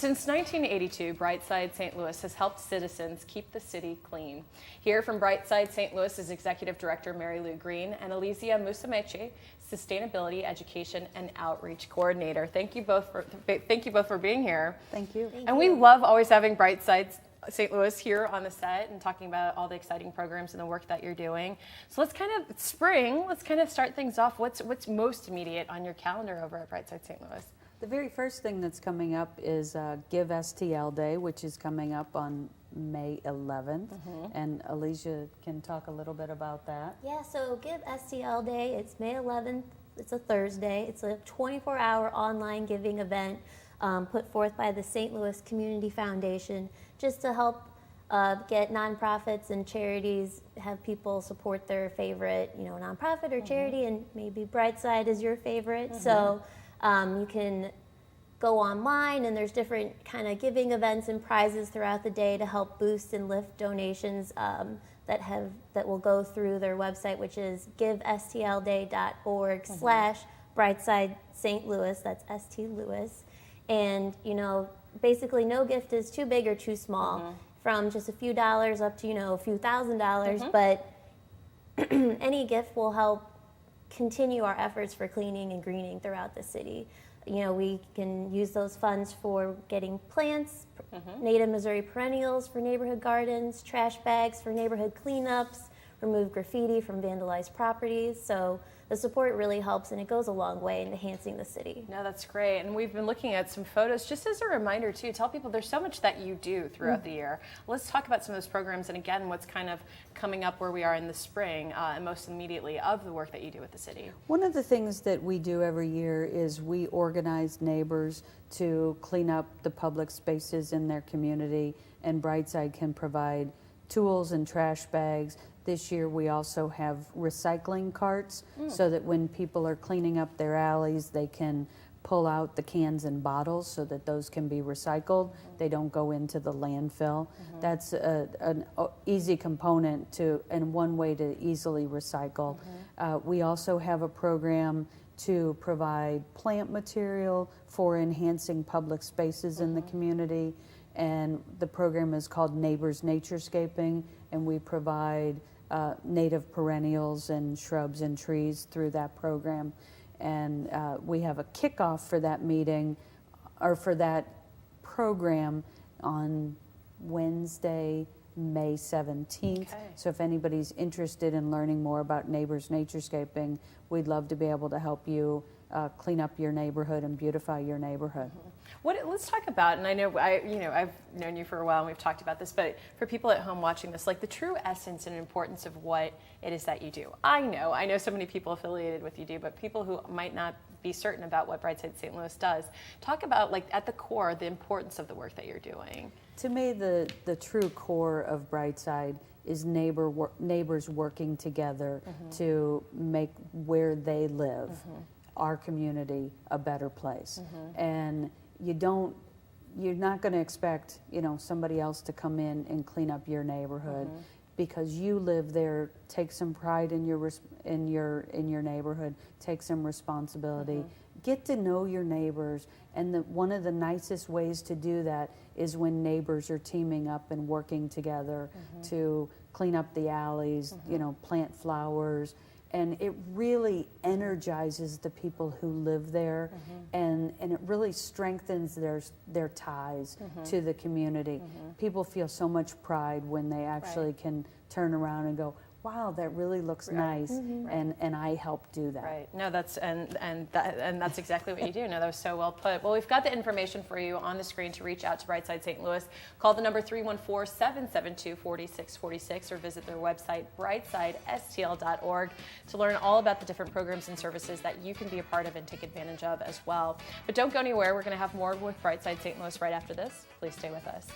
Since 1982, Brightside St. Louis has helped citizens keep the city clean. Here from Brightside St. Louis is Executive Director Mary Lou Green and Elysia Musumeci, Sustainability, Education, and Outreach Coordinator. Thank you both for being here. Thank you. We love always having Brightside St. Louis here on the set and talking about all the exciting programs and the work that you're doing. So let's start things off. What's most immediate on your calendar over at Brightside St. Louis? The very first thing that's coming up is Give STL Day, which is coming up on May 11th. And Elysia can talk a little bit about that. Yeah, so Give STL Day, it's May 11th. It's a Thursday. It's a 24-hour online giving event put forth by the St. Louis Community Foundation just to help get nonprofits and charities, have people support their favorite, nonprofit or charity, and maybe Brightside is your favorite. So you can go online, and there's different kind of giving events and prizes throughout the day to help boost and lift donations that will go through their website, which is givestlday.org/Brightside St. Louis. That's St. Louis. And basically no gift is too big or too small, from just a few dollars up to a few $1,000s. But any gift will help continue our efforts for cleaning and greening throughout the city. We can use those funds for getting plants, native Missouri perennials for neighborhood gardens, trash bags for neighborhood cleanups, remove graffiti from vandalized properties. So the support really helps, and it goes a long way in enhancing the city. No, that's great. And we've been looking at some photos just as a reminder, too. Tell people there's so much that you do throughout the year. Let's talk about some of those programs and, again, what's kind of coming up where we are in the spring and most immediately of the work that you do with the city. One of the things that we do every year is we organize neighbors to clean up the public spaces in their community, and Brightside can provide tools and trash bags. This year we also have recycling carts so that when people are cleaning up their alleys, they can pull out the cans and bottles so that those can be recycled. They don't go into the landfill. That's an easy component and one way to easily recycle. We also have a program to provide plant material for enhancing public spaces in the community. And the program is called Neighbors Naturescaping, and we provide native perennials and shrubs and trees through that program. And we have a kickoff for that meeting, or for that program, on Wednesday, May 17th. So if anybody's interested in learning more about Neighbors Naturescaping, we'd love to be able to help you clean up your neighborhood and beautify your neighborhood. Let's talk about, and I know I've known you for a while and we've talked about this, but for people at home watching this, like the true essence and importance of what it is that you do. I know so many people affiliated with you do, but people who might not be certain about what Brightside St. Louis does, talk about, like, at the core, the importance of the work that you're doing. To me, the true core of Brightside is neighbors working together to make where they live, our community, a better place. And you're not going to expect somebody else to come in and clean up your neighborhood because you live there. Take some pride in your neighborhood. Take some responsibility. Get to know your neighbors, and one of the nicest ways to do that is when neighbors are teaming up and working together to clean up the alleys, plant flowers. And it really energizes the people who live there, and it really strengthens their ties to the community. People feel so much pride when they actually can turn around and go, wow, that really looks nice, and I helped do that. Right. No, that's and that's exactly what you do. No, that was so well put. Well, we've got the information for you on the screen to reach out to Brightside St. Louis. Call the number 314-772-4646 or visit their website, brightsidestl.org, to learn all about the different programs and services that you can be a part of and take advantage of as well. But don't go anywhere. We're going to have more with Brightside St. Louis right after this. Please stay with us.